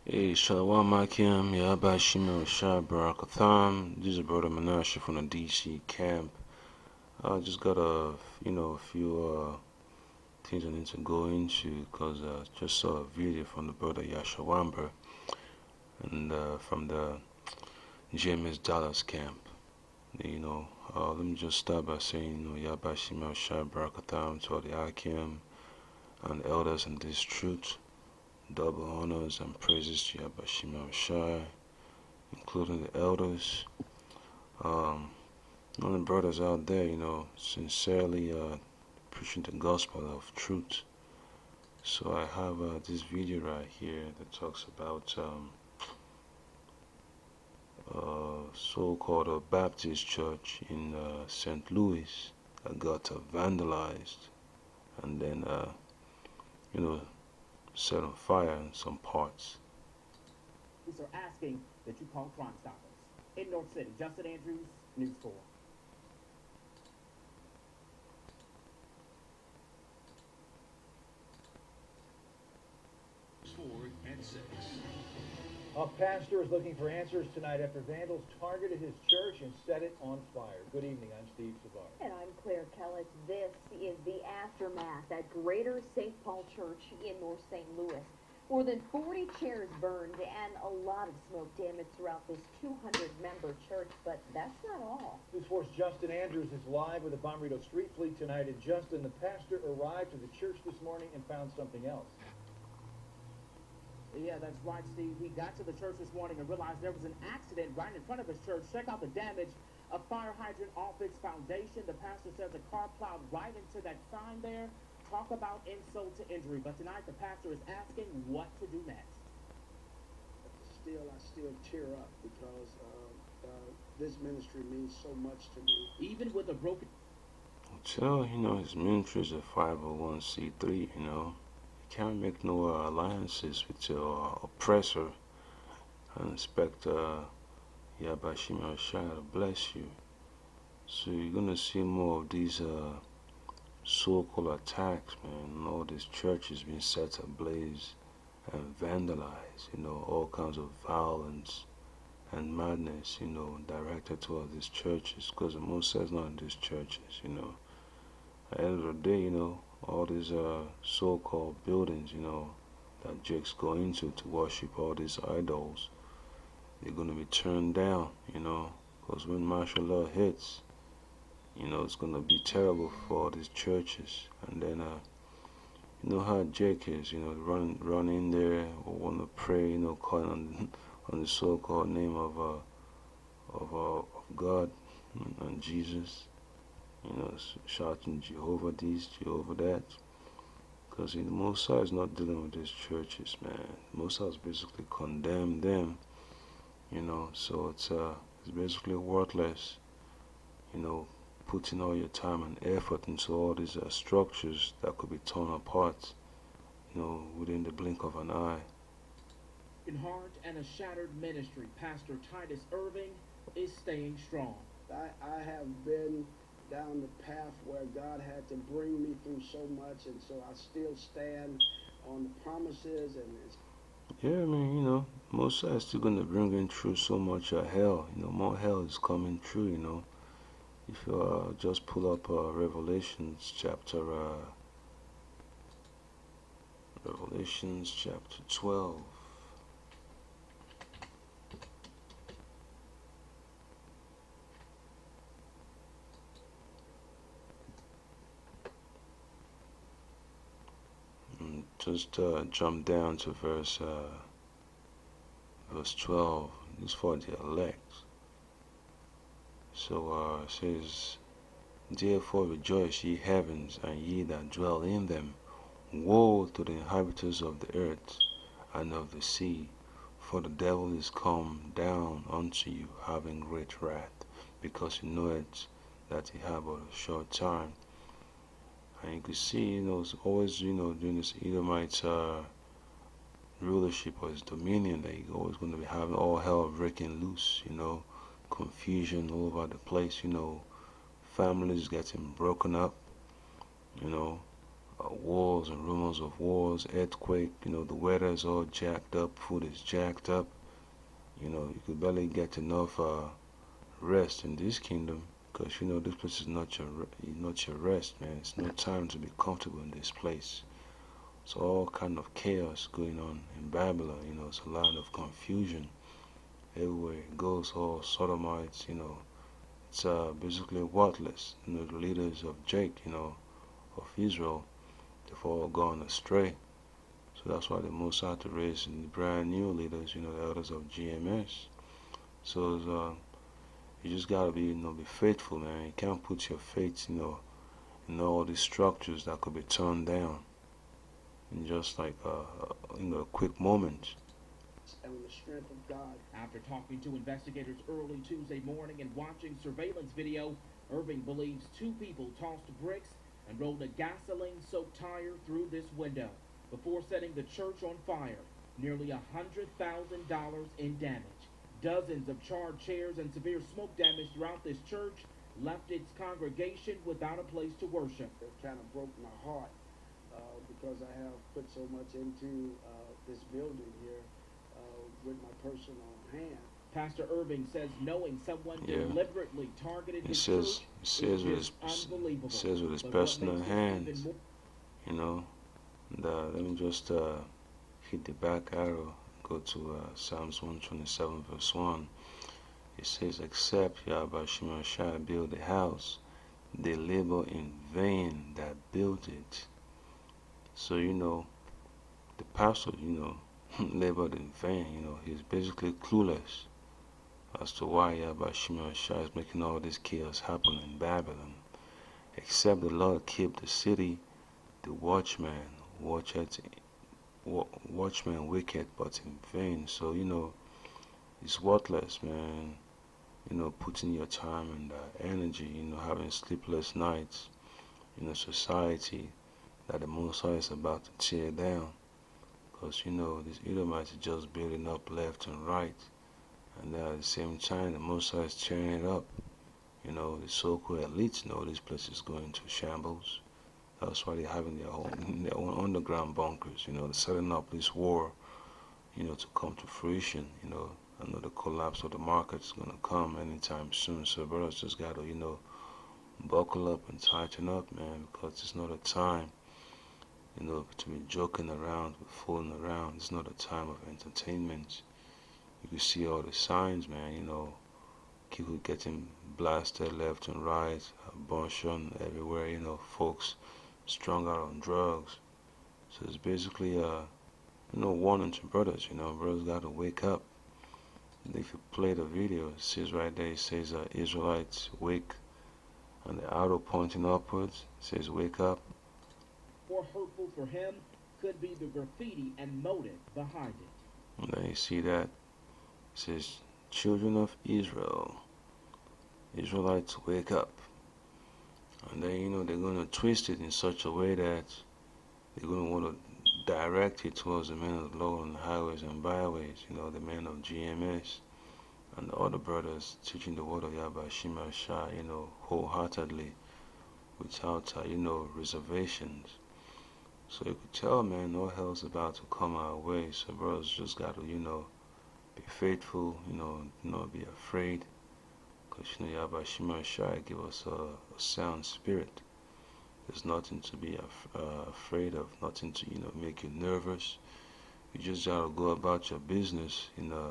Hey, Shalom Akim, Yabba Shimon Shah Barakatham. This is Brother Menashe from the DC camp. I just got a few things I need to go into because I just saw a video from the brother Yashawamber and from the JMS Dallas camp. Let me just start by saying, Yabba Shimon Shah Barakatham to all the Akim and elders in this truth. Double honors and praises to Yabba Shimon Shah, including the elders. All the brothers out there, sincerely preaching the gospel of truth. So I have this video right here that talks about so-called Baptist church in St. Louis that got vandalized and then, set on fire in some parts. Police are asking that you call Crime Stoppers. In North City, Justin Andrews, News 4. A pastor is looking for answers tonight after vandals targeted his church and set it on fire. Good evening, I'm Steve Savard. And I'm Claire Kellett. This is the aftermath at Greater St. Paul Church in North St. Louis. More than 40 chairs burned and a lot of smoke damage throughout this 200-member church, but that's not all. News 4's Justin Andrews is live with the Bomberito Street Fleet tonight. And Justin, the pastor arrived to the church this morning and found something else. Yeah, that's right, Steve. He got to the church this morning and realized there was an accident right in front of his church. Check out the damage. A fire hydrant off its foundation. The pastor says a car plowed right into that sign there. Talk about insult to injury. But tonight the pastor is asking what to do next. I still tear up because this ministry means so much to me. Even with a broken... Well, his ministry is a 501c3, You can't make no alliances with your oppressor and expect Yabba Shimon Shah to bless you. So you're gonna see more of these so-called attacks, man. All these churches being set ablaze and vandalized, all kinds of violence and madness, directed toward these churches, because the Most is not in these churches, At the end of the day, all these so-called buildings, that Jakes go into to worship all these idols, they're going to be turned down, because when martial law hits, it's going to be terrible for all these churches. And then, you know how Jake is, run in there or want to pray, calling on the so-called name of God and Jesus. Shouting Jehovah this, Jehovah that. Because the Most High is not dealing with these churches, man. Most High has basically condemned them, so it's basically worthless, putting all your time and effort into all these structures that could be torn apart, within the blink of an eye. In heart and a shattered ministry, Pastor Titus Irving is staying strong. I have been down the path where God had to bring me through so much, and so I still stand on the promises. And yeah, I mean, Most High is still going to bring in through so much hell. More hell is coming through. If you just pull up Revelations chapter 12. Just jump down to verse 12. This is for the elect. So it says, Therefore rejoice, ye heavens, and ye that dwell in them. Woe to the inhabitants of the earth and of the sea, for the devil is come down unto you, having great wrath, because he knoweth that he have but a short time. And you can see, it's always, during this Edomite rulership or his dominion, that you're always going to be having all hell breaking loose, confusion all over the place, families getting broken up, wars and rumors of wars, earthquake. You know, the weather is all jacked up, food is jacked up. You know, you could barely get enough rest in this kingdom, because you know this place is not your rest, man. It's no time to be comfortable in this place. So all kind of chaos going on in Babylon. You know, it's a lot of confusion everywhere it goes. All sodomites. You know, it's basically worthless. You know, the leaders of Jake, you know, of Israel, they've all gone astray. So that's why the Most High to raise brand new leaders. You know, the elders of GMS. So you just gotta be, you know, be faithful, man. You can't put your faith, you know, in all these structures that could be torn down in just like you know, a quick moment. And with the strength of God. After talking to investigators early Tuesday morning and watching surveillance video, Irving believes two people tossed bricks and rolled a gasoline-soaked tire through this window before setting the church on fire. Nearly $100,000 in damage. Dozens of charred chairs and severe smoke damage throughout this church left its congregation without a place to worship. It kind of broke my heart because I have put so much into this building here with my personal hand. Pastor Irving says knowing someone deliberately targeted his It church says is unbelievable. It says with his But what personal makes it hands, even more you know. And, let me just hit the back arrow. Go to Psalms 127 verse 1. It says, except Yahweh Shai build a house, they labor in vain that build it. So, you know, the pastor, you know, labored in vain. You know, he's basically clueless as to why Yahweh Shai is making all this chaos happen in Babylon. Except the Lord keep the city, the watchman wicked, but in vain. So, you know, it's worthless, man. You know, putting your time and energy, you know, having sleepless nights in a society that the Most High is about to tear down. Because, you know, these Edomites are just building up left and right. And at the same time, the Most High is tearing it up. You know, the so-called elites know this place is going to shambles. That's why they're having their own underground bunkers. You know, they're setting up this war, you know, to come to fruition. You know, I know the collapse of the market is going to come anytime soon. So brothers just got to, you know, buckle up and tighten up, man, because it's not a time, you know, to be joking around, fooling around. It's not a time of entertainment. You can see all the signs, man, you know, people getting blasted left and right, abortion everywhere, you know, folks strung out on drugs. So it's basically you know, warning to brothers. You know, brothers got to wake up. And if you play the video, it says right there, it says Israelites wake, and the arrow pointing upwards, it says wake up. more hurtful for him could be the graffiti and motive behind it. And then you see that it says children of Israel, Israelites wake up. And then, you know, they're going to twist it in such a way that they're going to want to direct it towards the men of the Lord on the highways and byways, you know, the men of GMS and the other brothers teaching the word of Yahweh Shema Shai, you know, wholeheartedly, without, you know, reservations. So you could tell, man, all hell's about to come our way. So brothers just got to, you know, be faithful, you know, not be afraid. Because, you know, Yahweh Shema Shai give us a sound spirit. There's nothing to be afraid of, nothing to, you know, make you nervous. You just gotta go about your business in a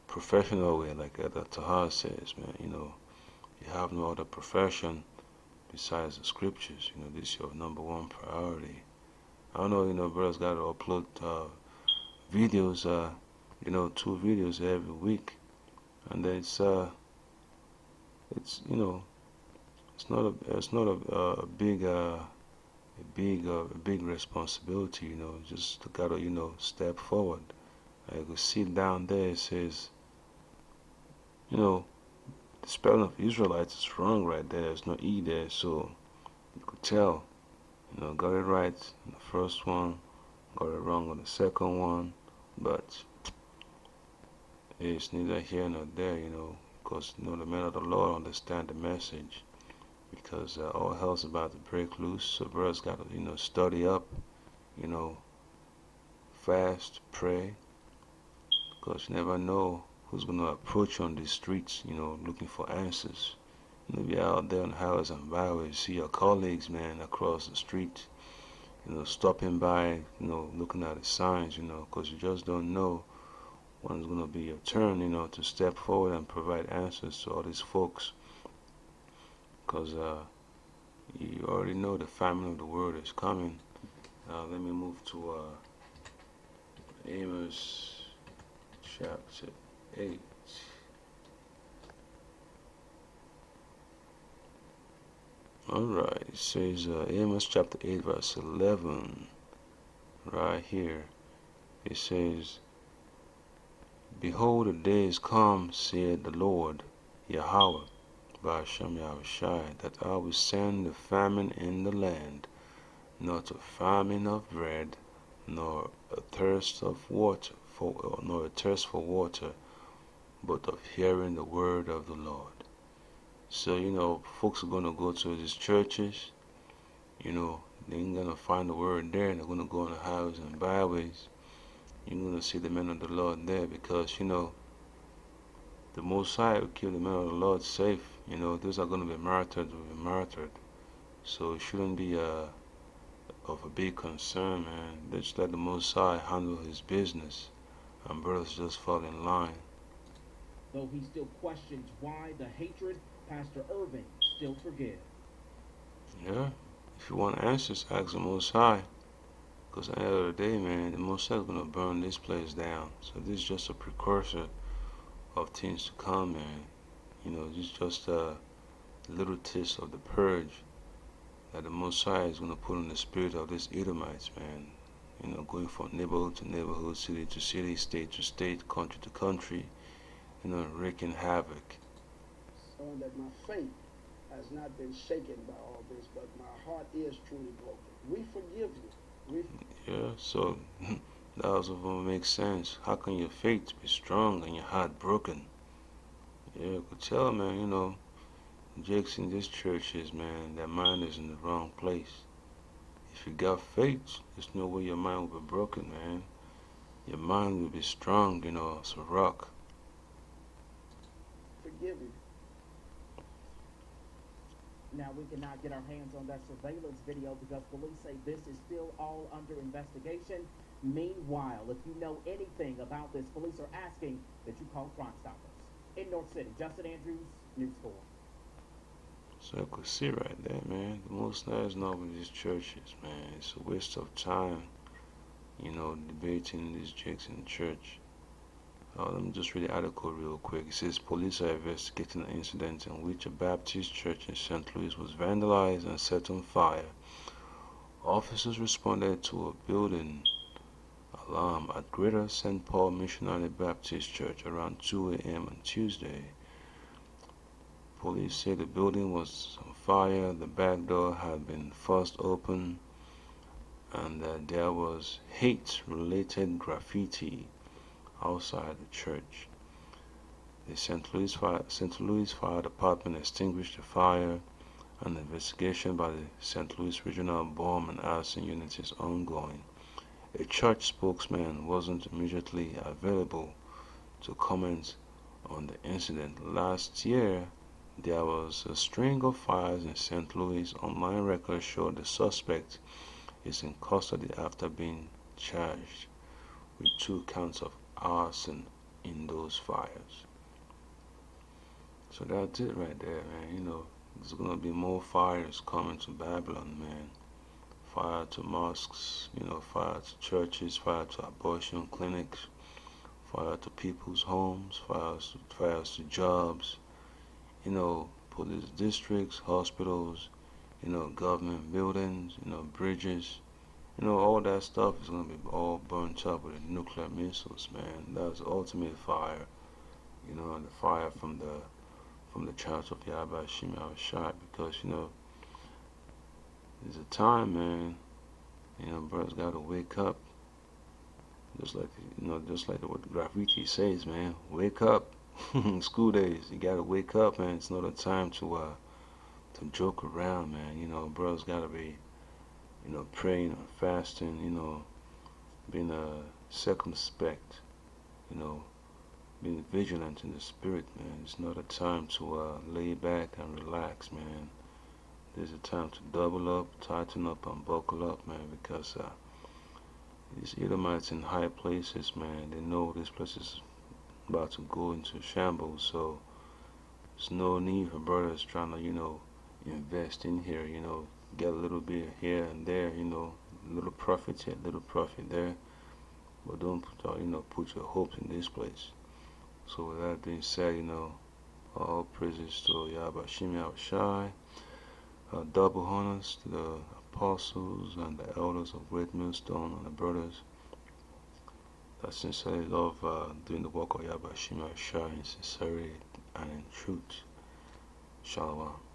professional way, like Elder Tahar says, man. You know, you have no other profession besides the scriptures. You know, this is your number one priority. I don't know, you know, brothers gotta upload videos, you know, 2 videos every week, and then it's you know, it's not a big responsibility, you know. Just gotta, you know, step forward. I could see down there it says, you know, the spelling of Israelites is wrong right there. There's no E there, so you could tell, you know, got it right on the first one, got it wrong on the second one, but it's neither here nor there, you know, because, you know, the men of the Lord understand the message. because all hell's about to break loose. So brothers got to, study up, you know, fast, pray, because you never know who's going to approach you on these streets, looking for answers. Maybe out there on highways and byways, see your colleagues, man, across the street, stopping by, looking at the signs, because you just don't know when it's going to be your turn, to step forward and provide answers to all these folks. Because you already know the famine of the world is coming. Let me move to Amos chapter 8. Alright, it says Amos chapter 8 verse 11 right here. It says, Behold, the days come, saith the Lord Yahweh, by Hashem Yahushai, that I will send a famine in the land, not a famine of bread, nor a thirst of water, nor a thirst for water, but of hearing the word of the Lord. So, folks are going to go to these churches, they ain't going to find the word there. They're going to go on the highways and byways. You're going to see the men of the Lord there because, the Most High will keep the men of the Lord safe. Those are going to be martyred, will be martyred. So it shouldn't be of a big concern, man. Just let the Most High handle his business, and brothers just fall in line. Though he still questions why the hatred, Pastor Irving still forgives. Yeah, if you want answers, ask the Most High. Because at the end of the day, man, the Most High is going to burn this place down. So this is just a precursor of things to come, man. This is just a little taste of the purge that the Most High is going to put in the spirit of these Edomites, man. Going from neighborhood to neighborhood, city to city, state to state, country to country, wreaking havoc. So that my faith has not been shaken by all this, but my heart is truly broken. We forgive you. Yeah, so that also makes sense. How can your faith be strong and your heart broken? Yeah, I could tell, man, Jakes in these churches, man, their mind is in the wrong place. If you got faith, there's no way your mind will be broken, man. Your mind will be strong, as a rock. Forgive you. Now, we cannot get our hands on that surveillance video because police say this is still all under investigation. Meanwhile, if you know anything about this, police are asking that you call Crime Stoppers. In North City, Justin Andrews, News 4. So I could see right there, man. The Most High is not with these churches, man. It's a waste of time, debating these jakes in church. Let me just read the article real quick. It says police are investigating an incident in which a Baptist church in St. Louis was vandalized and set on fire. Officers responded to a building alarm at Greater St. Paul Missionary Baptist Church around 2 a.m. on Tuesday. Police say the building was on fire, the back door had been forced open, and that there was hate-related graffiti outside the church. The St. Louis Fire Department extinguished the fire, and the investigation by the St. Louis Regional Bomb and Arson Unit is ongoing. A church spokesman wasn't immediately available to comment on the incident. Last year, there was a string of fires in St. Louis. Online records show the suspect is in custody after being charged with 2 counts of arson in those fires. So that's it right there, man. There's gonna be more fires coming to Babylon, man. Fire to mosques, fire to churches, fire to abortion clinics, fire to people's homes, fires to jobs, police districts, hospitals, government buildings, bridges. All that stuff is going to be all burnt up with nuclear missiles, man. That's the ultimate fire, and the fire from the church of Yahweh Hashem Yahushai, because, there's a time, man, brothers got to wake up. Just like what graffiti says, man, wake up. School days, you got to wake up, man. It's not a time to to joke around, man. You know, brothers gotta be, you know, praying and fasting, you know, being circumspect, you know, being vigilant in the spirit, man. It's not a time to lay back and relax, man. There's a time to double up, tighten up, and buckle up, man, because these Edomites in high places, man, they know this place is about to go into shambles, so there's no need for brothers trying to, you know, invest in here, you know, get a little bit here and there, you know, little profit here, little profit there, but don't put, you know, put your hopes in this place. So with that being said, you know, all praises to Yahweh Shem Yahushai, double honors to the apostles and the elders of Great Millstone and the brothers that sincerely love doing the work of Yahweh Shem Yahushai in sincerity and in truth. Shalom.